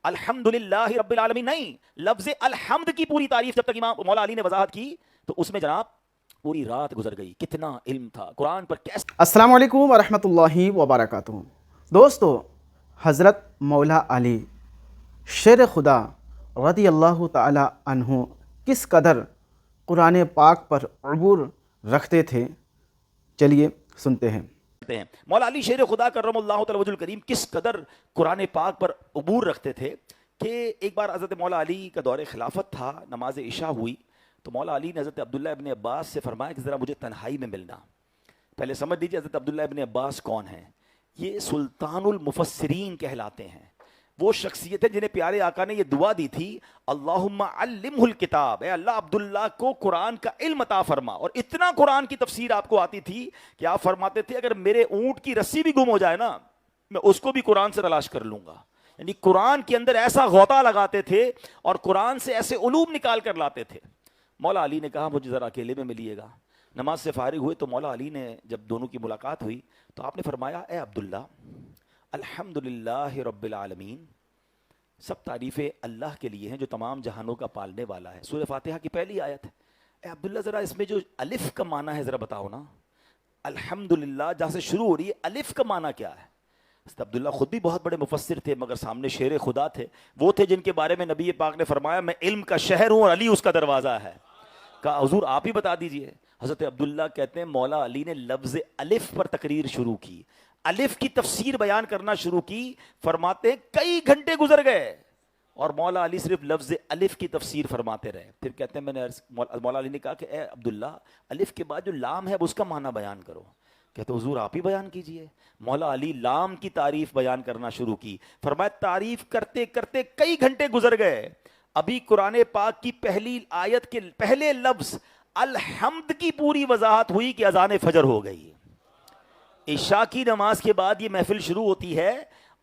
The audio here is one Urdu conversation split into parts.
الحمدللہ رب العالمین نہیں، لفظ الحمد کی پوری تعریف جب تک امام مولا علی نے وضاحت کی تو اس میں جناب پوری رات گزر گئی. کتنا علم تھا قرآن پر. کیسے السلام علیکم ورحمۃ اللہ وبرکاتہ. دوستو، حضرت مولا علی شیر خدا رضی اللہ تعالی عنہ کس قدر قرآن پاک پر عبور رکھتے تھے، چلیے سنتے ہیں. ہیں مولا علی شیر خدا کرم اللہ تعالی وجہ الکریم کس قدر قرآن پاک پر عبور رکھتے تھے کہ ایک بار حضرت مولا علی کا دور خلافت تھا، نماز عشاء ہوئی تو مولا علی نے حضرت عبداللہ ابن عباس سے فرمایا کہ ذرا مجھے تنہائی میں ملنا. پہلے سمجھ لیجیے حضرت عبداللہ ابن عباس کون ہیں. یہ سلطان المفسرین کہلاتے ہیں. وہ شخصیت ہے جنہیں پیارے آقا نے یہ دعا دی تھی، اللہم علمہ الکتاب، اے اللہ عبداللہ کو قرآن کا علم عطا فرما. اور اتنا قرآن کی تفسیر آپ کو آتی تھی کہ آپ فرماتے تھے اگر میرے اونٹ کی رسی بھی گم ہو جائے نا میں اس کو بھی قرآن سے تلاش کر لوں گا. یعنی قرآن کے اندر ایسا غوطہ لگاتے تھے اور قرآن سے ایسے علوم نکال کر لاتے تھے. مولا علی نے کہا مجھے ذرا اکیلے میں ملیے گا. نماز سے فارغ ہوئے تو مولا علی نے جب دونوں کی ملاقات ہوئی تو آپ نے فرمایا اے عبداللہ الحمدللہ رب العالمین، سب تعریفیں اللہ کے لیے ہیں جو تمام جہانوں کا پالنے والا ہے. سورہ فاتحہ کی پہلی آیت ہے. اے عبداللہ ذرا اس میں جو الف کا معنی ہے ذرا بتاؤ نا. الحمدللہ جہاں سے شروع ہو رہی ہے الف کا معنی کیا ہے؟ عبداللہ خود بھی بہت بڑے مفسر تھے مگر سامنے شیر خدا تھے. وہ تھے جن کے بارے میں نبی پاک نے فرمایا میں علم کا شہر ہوں اور علی اس کا دروازہ ہے. کہا حضور آپ ہی بتا دیجئے. حضرت عبداللہ کہتے ہیں مولا علی نے لفظ الف پر تقریر شروع کی، الف کی تفسیر بیان کرنا شروع کی. فرماتے ہیں کئی گھنٹے گزر گئے اور مولا علی صرف لفظ الف کی تفسیر فرماتے رہے. پھر کہتے ہیں میں نے مولا علی نے کہا کہ اے عبداللہ الف کے بعد جو لام ہے اس کا معنی بیان کرو. کہتے حضور آپ ہی بیان کیجئے. مولا علی لام کی تعریف بیان کرنا شروع کی. فرمایا تعریف کرتے کرتے کئی گھنٹے گزر گئے. ابھی قرآن پاک کی پہلی آیت کے پہلے لفظ الحمد کی پوری وضاحت ہوئی کہ اذان فجر ہو گئی. عشاء کی نماز کے بعد یہ محفل شروع ہوتی ہے.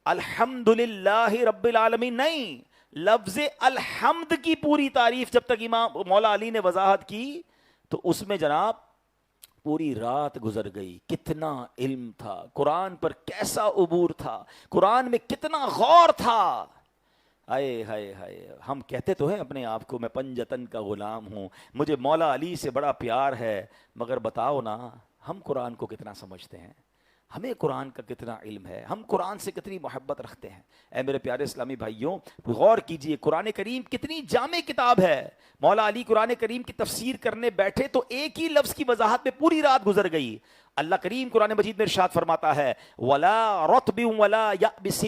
الحمدللہ رب العالمین نہیں، لفظ الحمد کی پوری تعریف جب تک امام مولا علی نے وضاحت کی تو اس میں جناب پوری رات گزر گئی. کتنا علم تھا قرآن پر، کیسا عبور تھا قرآن میں، کتنا غور تھا. آئے ہائے ہائے. ہم کہتے تو ہیں اپنے آپ کو میں پنجتن کا غلام ہوں، مجھے مولا علی سے بڑا پیار ہے، مگر بتاؤ نا ہم قرآن کو کتنا سمجھتے ہیں، ہمیں قرآن کا کتنا علم ہے، ہم قرآن سے کتنی محبت رکھتے ہیں. اے میرے پیارے اسلامی بھائیوں غور کیجئے قرآن کریم کتنی جامع کتاب ہے. مولا علی قرآن کریم کی تفسیر کرنے بیٹھے تو ایک ہی لفظ کی وضاحت میں پوری رات گزر گئی. اللہ کریم قرآن مجید میں ارشاد فرماتا ہے وَلَا رَطْبٍ وَلَا يَأْبِسٍ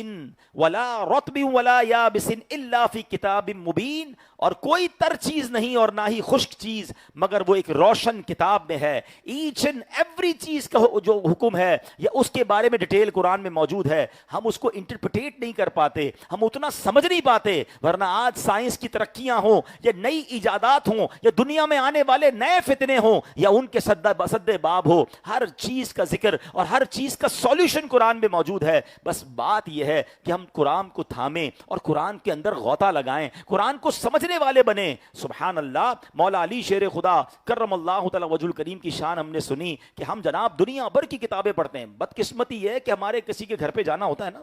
وَلَا رَطْبٍ وَلَا يَابِسٍ إِلَّا فِي كِتَابٍ مُبِينٍ. اور کوئی تر چیز نہیں اور نہ ہی خشک چیز مگر وہ ایک روشن کتاب میں ہے. ایچ اینڈ ایوری چیز کا جو حکم ہے یا اس کے بارے میں ڈیٹیل قرآن میں موجود ہے. ہم اس کو انٹرپریٹ نہیں کر پاتے، ہم اتنا سمجھ نہیں پاتے. ورنہ آج سائنس کی ترقیاں ہوں یا نئی ایجادات ہوں یا دنیا میں آنے والے نئے فتنے ہوں یا ان کے سدے باب ہو، ہر چیز کا ذکر اور ہر چیز کا سولوشن قرآن میں موجود ہے. بس بات یہ ہے کہ ہم قرآن کو تھامیں اور قرآن کے اندر غوطہ لگائیں، قرآن کو سمجھنے والے بنیں. سبحان اللہ. مولا علی شیر خدا کرم اللہ تعالی وجہ الکریم کی شان ہم نے سنی کہ ہم جناب دنیا بھر کی کتابیں پڑھتے ہیں. بدقسمتی یہ ہے کہ ہمارے کسی کے گھر پہ جانا ہوتا ہے نا،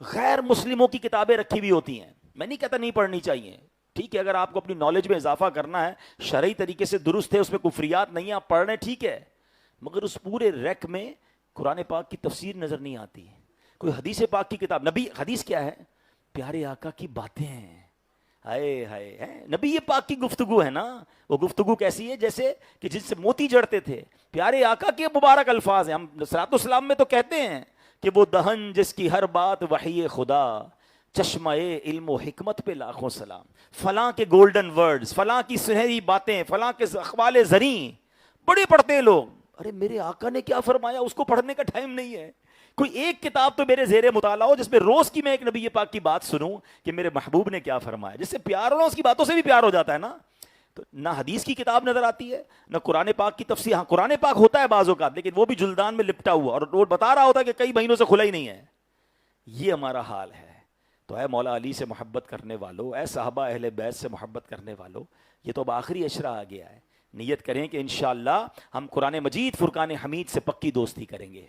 غیر مسلموں کی کتابیں رکھی ہوئی ہوتی ہیں. میں نہیں کہتا نہیں پڑھنی چاہیے، ٹھیک ہے، اگر آپ کو اپنی نالج میں اضافہ کرنا ہے شرعی طریقے سے درست ہے، اس میں کفریات نہیں ہیں، آپ پڑھ رہے ہیں ٹھیک ہے، مگر اس پورے ریک میں قرآن پاک کی تفسیر نظر نہیں آتی. کوئی حدیث پاک کی کتاب، نبی حدیث کیا ہے؟ پیارے آقا کی باتیں ہیں. ہائے ہائے، نبی پاک کی گفتگو ہے نا. وہ گفتگو کیسی ہے؟ جیسے کہ جس سے موتی جڑتے تھے. پیارے آقا کے مبارک الفاظ ہیں. ہم صلاۃ السلام میں تو کہتے ہیں کہ وہ دہن جس کی ہر بات وحی خدا، چشمہ علم و حکمت پہ لاکھوں سلام. فلاں کے گولڈن ورڈز، فلاں کی سنہری باتیں، فلاں کے اقوال زریں بڑے پڑھتے ہیں لوگ. ارے میرے آقا نے کیا فرمایا اس کو پڑھنے کا ٹائم نہیں ہے. کوئی ایک کتاب تو میرے زیر مطالعہ ہو جس میں روز کی میں ایک نبی پاک کی بات سنوں کہ میرے محبوب نے کیا فرمایا، جس سے پیار ہو، اس کی باتوں سے بھی پیار ہو جاتا ہے نا. تو نہ حدیث کی کتاب نظر آتی ہے نہ قرآن پاک کی تفسیر. ہاں قرآن پاک ہوتا ہے بعض اوقات لیکن وہ بھی جلدان میں لپٹا ہوا اور وہ بتا رہا ہوتا ہے کہ کئی مہینوں سے کھلا ہی نہیں ہے. یہ ہمارا حال ہے. تو اے مولا علی سے محبت کرنے والو، اے صحابہ اہل بیت سے محبت کرنے والو، یہ تو اب آخری اشرہ آ گیا ہے. نیت کریں کہ انشاءاللہ ہم قرآن مجید فرقان حمید سے پکی دوستی کریں گے.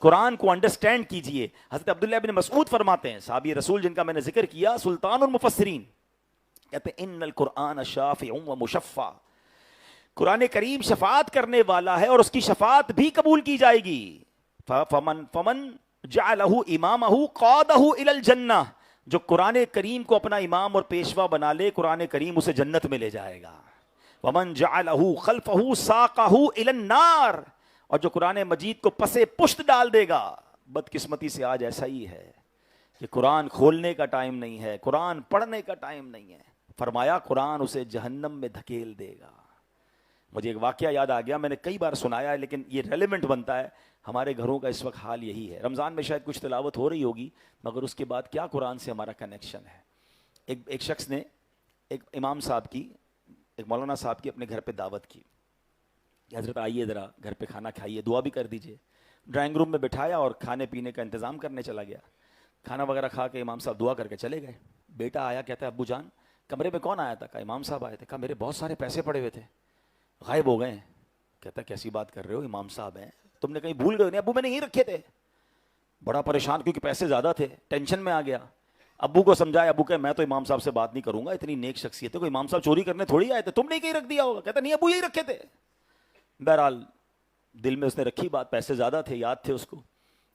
قرآن کو انڈرسٹینڈ کیجئے. حضرت عبداللہ بن مسعود فرماتے ہیں, صحابی رسول جن کا میں نے ذکر کیا, سلطان المفسرین, کہتے ہیں ان القرآن شافع و مشفع, قرآن کریم شفاعت کرنے والا ہے اور اس کی شفاعت بھی قبول کی جائے گی. فمن جعلہ امامہ قادہ الی الجنہ, جو قرآن کریم کو اپنا امام اور پیشوا بنا لے, قرآن کریم اسے جنت میں لے جائے گا. ومن جعلہ خلفہ ساقہ الی النار, اور جو قرآن مجید کو پسے پشت ڈال دے گا. بدقسمتی سے آج ایسا ہی ہے کہ قرآن کھولنے کا ٹائم نہیں ہے, قرآن پڑھنے کا ٹائم نہیں ہے. فرمایا قرآن اسے جہنم میں دھکیل دے گا. مجھے ایک واقعہ یاد آ گیا, میں نے کئی بار سنایا ہے لیکن یہ ریلیونٹ بنتا ہے. ہمارے گھروں کا اس وقت حال یہی ہے. رمضان میں شاید کچھ تلاوت ہو رہی ہوگی, مگر اس کے بعد کیا قرآن سے ہمارا کنیکشن ہے. ایک شخص نے ایک امام صاحب کی, ایک مولانا صاحب کی اپنے گھر پہ دعوت کی کہ حضرت آئیے ذرا گھر پہ کھانا کھائیے, دعا بھی کر دیجئے. ڈرائنگ روم میں بٹھایا اور کھانے پینے کا انتظام کرنے چلا گیا. کھانا وغیرہ کھا کے امام صاحب دعا کر کے چلے گئے. بیٹا آیا, کہتا ہے ابو جان کمرے میں کون آیا تھا؟ کہا امام صاحب آئے تھے. کہا میرے بہت سارے پیسے پڑے ہوئے تھے, غائب ہو گئے ہیں. کہتا کیسی بات کر رہے ہو, امام صاحب ہیں, تم نے کہیں بھول گئے؟ نہیں ابو میں نے یہیں رکھے تھے. بڑا پریشان کیونکہ پیسے زیادہ تھے, ٹینشن میں آ گیا. ابو کو سمجھایا, ابو کہ میں تو امام صاحب سے بات نہیں کروں گا, اتنی نیک شخصیت ہے, کوئی امام صاحب چوری کرنے تھوڑی آئے تھے, تم نے کہیں رکھ دیا ہوگا. کہتا نہیں ابو یہی رکھے تھے. بہرحال دل میں اس نے رکھی بات, پیسے زیادہ تھے, یاد تھے اس کو.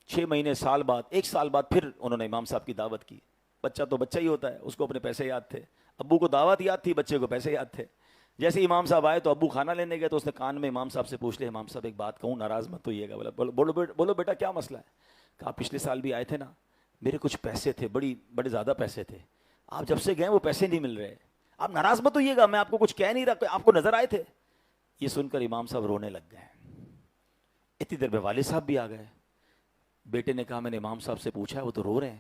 6 مہینے, سال بعد, 1 سال بعد پھر انہوں نے امام صاحب کی دعوت کی. بچہ تو بچہ ہی ہوتا ہے, اس کو اپنے پیسے یاد تھے. ابو کو دعوت یاد تھی, بچے کو پیسے یاد تھے. جیسے امام صاحب آئے تو ابو کھانا لینے گئے تو اس نے کان میں امام صاحب سے پوچھ لیا, امام صاحب ایک بات کہوں, ناراض مت ہوئیے گا. بولو بیٹا کیا مسئلہ ہے؟ کہا پچھلے سال بھی آئے تھے نا, میرے کچھ پیسے تھے, بڑے زیادہ پیسے تھے, آپ جب سے گئے وہ پیسے نہیں مل رہے. آپ ناراض مت ہوئیے گا, میں آپ کو کچھ کہہ نہیں رہا, آپ کو نظر آئے تھے. یہ سن کر امام صاحب رونے لگ گئے. اتنی دیر میں والد صاحب بھی آ گئے. بیٹے نے کہا میں نے امام صاحب سے پوچھا ہے, وہ تو رو رہے ہیں.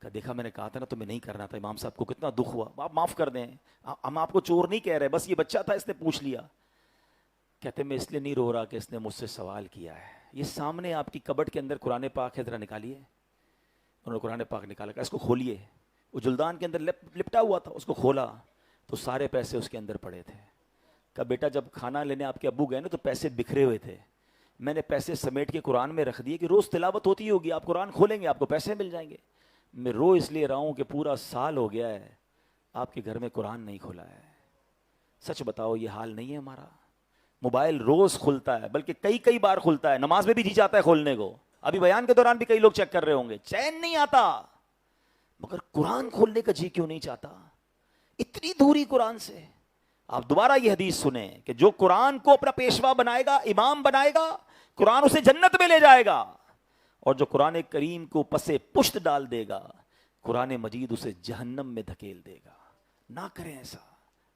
کہا دیکھا میں نے کہا تھا نا تمہیں نہیں کرنا تھا. امام صاحب کو کتنا دکھ ہوا. آپ معاف کر دیں, ہم آپ کو چور نہیں کہہ رہے, بس یہ بچہ تھا اس نے پوچھ لیا. کہتے میں اس لیے نہیں رو رہا کہ اس نے مجھ سے سوال کیا ہے. یہ سامنے آپ کی کبٹ کے اندر قرآن پاک ہے, ذرا نکالیے. انہوں نے قرآن پاک نکالا, کہا اس کو کھولیے. وہ جلدان کے اندر لپٹا ہوا تھا, اس کو کھولا تو سارے پیسے اس کے اندر پڑے تھے. کہا بیٹا جب کھانا لینے آپ کے ابو گئے نا تو پیسے بکھرے ہوئے تھے, میں نے پیسے سمیٹ کے قرآن میں رکھ دیے کہ روز تلاوت ہوتی ہوگی, آپ قرآن کھولیں گے آپ کو پیسے مل جائیں گے. میں رو اس لیے رہا ہوں کہ پورا سال ہو گیا ہے آپ کے گھر میں قرآن نہیں کھلا ہے. سچ بتاؤ یہ حال نہیں ہے ہمارا؟ موبائل روز کھلتا ہے, بلکہ کئی بار کھلتا ہے, نماز میں بھی جی چاہتا ہے کھولنے کو. ابھی بیان کے دوران بھی کئی لوگ چیک کر رہے ہوں گے, چین نہیں آتا. مگر قرآن کھولنے کا جی کیوں نہیں چاہتا؟ اتنی دوری قرآن سے. آپ دوبارہ یہ حدیث سنیں کہ جو قرآن کو اپنا پیشوا بنائے گا, امام بنائے گا, قرآن اسے جنت میں لے جائے گا. اور جو قرآن کریم کو پسے پشت ڈال دے گا, قرآن مجید اسے جہنم میں دھکیل دے گا. نہ کریں ایسا.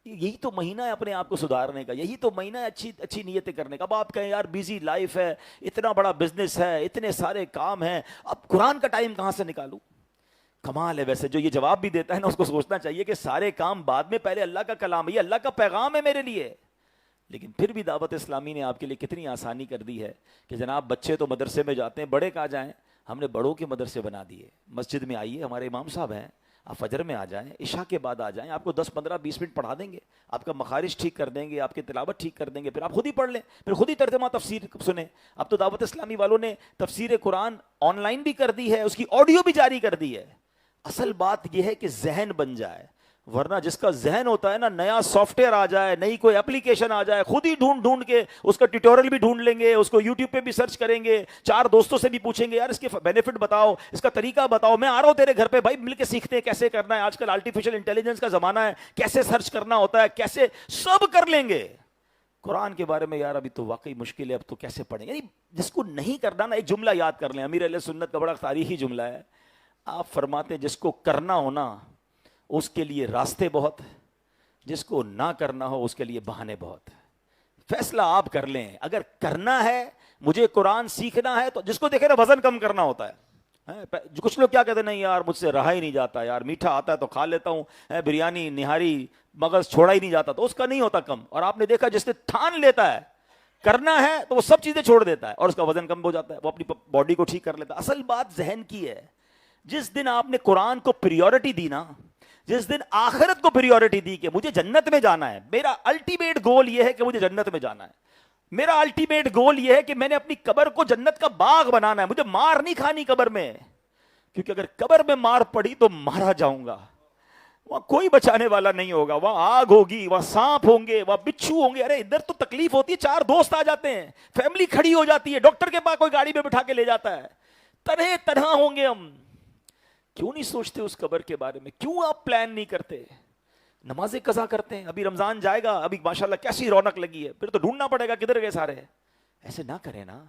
یہی تو مہینہ ہے اپنے آپ کو سدھارنے کا, یہی تو مہینہ ہے اچھی نیتیں کرنے کا. اب آپ کہیں یار بیزی لائف ہے, اتنا بڑا بزنس ہے, اتنے سارے کام ہیں, اب قرآن کا ٹائم کہاں سے نکالوں؟ کمال ہے. ویسے جو یہ جواب بھی دیتا ہے نا اس کو سوچنا چاہیے کہ سارے کام بعد میں, پہلے اللہ کا کلام, یہ اللہ کا پیغام ہے میرے لیے. لیکن پھر بھی دعوت اسلامی نے آپ کے لیے کتنی آسانی کر دی ہے کہ جناب بچے تو مدرسے میں جاتے ہیں, بڑے کہاں جائیں, ہم نے بڑوں کے مدرسے بنا دیے. مسجد میں آئیے, ہمارے امام صاحب ہیں, آپ فجر میں آ جائیں, عشاء کے بعد آ جائیں, آپ کو 10 15 20 منٹ پڑھا دیں گے, آپ کا مخارج ٹھیک کر دیں گے, آپ کی تلاوت ٹھیک کر دیں گے, پھر آپ خود ہی پڑھ لیں, پھر خود ہی ترجمہ تفسیر سنیں. اب تو دعوت اسلامی والوں نے تفسیر قرآن آن لائن بھی کر دی ہے, اس کی آڈیو بھی جاری کر دی ہے. اصل بات یہ ہے کہ ذہن بن جائے, ورنہ جس کا ذہن ہوتا ہے نا, نیا سافٹ ویئر آ جائے, نئی کوئی اپلیکیشن آ جائے, خود ہی ڈھونڈ کے اس کا ٹیوٹوریل بھی ڈھونڈ لیں گے, اس کو یوٹیوب پہ بھی سرچ کریں گے, 4 دوستوں سے بھی پوچھیں گے یار اس کے بینیفٹ بتاؤ, اس کا طریقہ بتاؤ, میں آ رہا ہوں تیرے گھر پہ بھائی, مل کے سیکھتے ہیں کیسے کرنا ہے. آج کل آرٹیفیشل انٹیلیجنس کا زمانہ ہے, کیسے سرچ کرنا ہوتا ہے, کیسے سب کر لیں گے. قرآن کے بارے میں یار ابھی تو واقعی مشکل ہے, اب تو کیسے پڑھیں. یعنی جس کو نہیں کرنا نا, ایک جملہ یاد کر لیں, امیر اہل سنت کا بڑا تاریخی جملہ ہے. آپ فرماتے ہیں جس کو کرنا ہونا اس کے لیے راستے بہت, جس کو نہ کرنا ہو اس کے لیے بہانے بہت. فیصلہ آپ کر لیں. اگر کرنا ہے, مجھے قرآن سیکھنا ہے, تو جس کو دیکھے نا وزن کم کرنا ہوتا ہے. کچھ لوگ کیا کہتے ہیں, نہیں یار مجھ سے رہا ہی نہیں جاتا, یار میٹھا آتا ہے تو کھا لیتا ہوں, بریانی نہاری مغز چھوڑا ہی نہیں جاتا, تو اس کا نہیں ہوتا کم. اور آپ نے دیکھا جس نے ٹھان لیتا ہے کرنا ہے تو وہ سب چیزیں چھوڑ دیتا ہے اور اس کا وزن کم ہو جاتا ہے, وہ اپنی باڈی کو ٹھیک کر لیتا ہے. اصل بات ذہن کی ہے. جس دن آپ نے قرآن کو پریورٹی دی نا, جس دن آخرت کو پریورٹی دی کہ مجھے جنت میں جانا ہے, میرا الٹیمیٹ گول یہ ہے کہ مجھے جنت میں جانا ہے, میرا الٹیمیٹ گول یہ ہے کہ میں نے اپنی قبر کو جنت کا باغ بنانا ہے. مجھے مار نہیں کھانی قبر میں, کیونکہ اگر قبر میں مار پڑی تو مارا جاؤں گا. وہاں کوئی بچانے والا نہیں ہوگا, وہاں آگ ہوگی, وہاں سانپ ہوں گے, وہاں بچھو ہوں گے. ارے ادھر تو تکلیف ہوتی ہے, 4 دوست آ جاتے ہیں, فیملی کھڑی ہو جاتی ہے, ڈاکٹر کے پاس کوئی گاڑی میں بٹھا کے لے جاتا ہے, طرح طرح ہوں گے ہم. کیوں نہیں سوچتے اس قبر کے بارے میں؟ کیوں آپ پلان نہیں کرتے؟ نمازیں قضا کرتے ہیں, ابھی رمضان جائے گا, ابھی ماشاءاللہ کیسی رونق لگی ہے, پھر تو ڈھونڈنا پڑے گا کدھر گئے سارے. ایسے نہ کریں نا,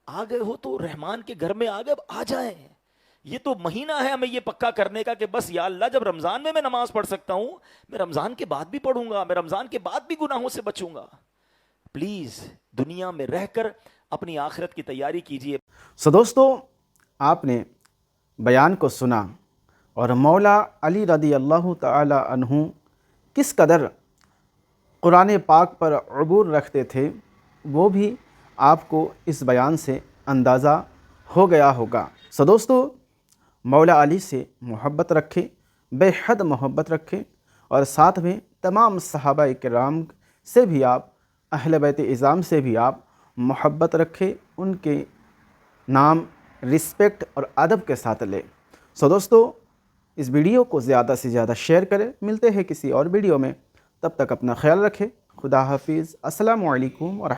آ گئے ہو تو رحمان کے گھر میں آ گئے, اب آ جائیں. یہ تو مہینہ ہے ہمیں یہ پکا کرنے کا کہ بس یا اللہ جب رمضان میں نماز پڑھ سکتا ہوں, میں رمضان کے بعد بھی پڑھوں گا, میں رمضان کے بعد بھی گناہوں سے بچوں گا. پلیز دنیا میں رہ کر اپنی آخرت کی تیاری کیجئے. دوستو, آپ نے بیان کو سنا اور مولا علی رضی اللہ تعالی عنہ کس قدر قرآن پاک پر عبور رکھتے تھے وہ بھی آپ کو اس بیان سے اندازہ ہو گیا ہوگا. دوستو, مولا علی سے محبت رکھیں, بے حد محبت رکھیں, اور ساتھ میں تمام صحابہ کرام سے بھی آپ, اہل بیت اعظام سے بھی آپ محبت رکھیں, ان کے نام رسپیکٹ اور ادب کے ساتھ لیں. دوستو, اس ویڈیو کو زیادہ سے زیادہ شیئر کریں. ملتے ہیں کسی اور ویڈیو میں, تب تک اپنا خیال رکھیں. خدا حافظ. السلام علیکم ورحمۃ اللہ.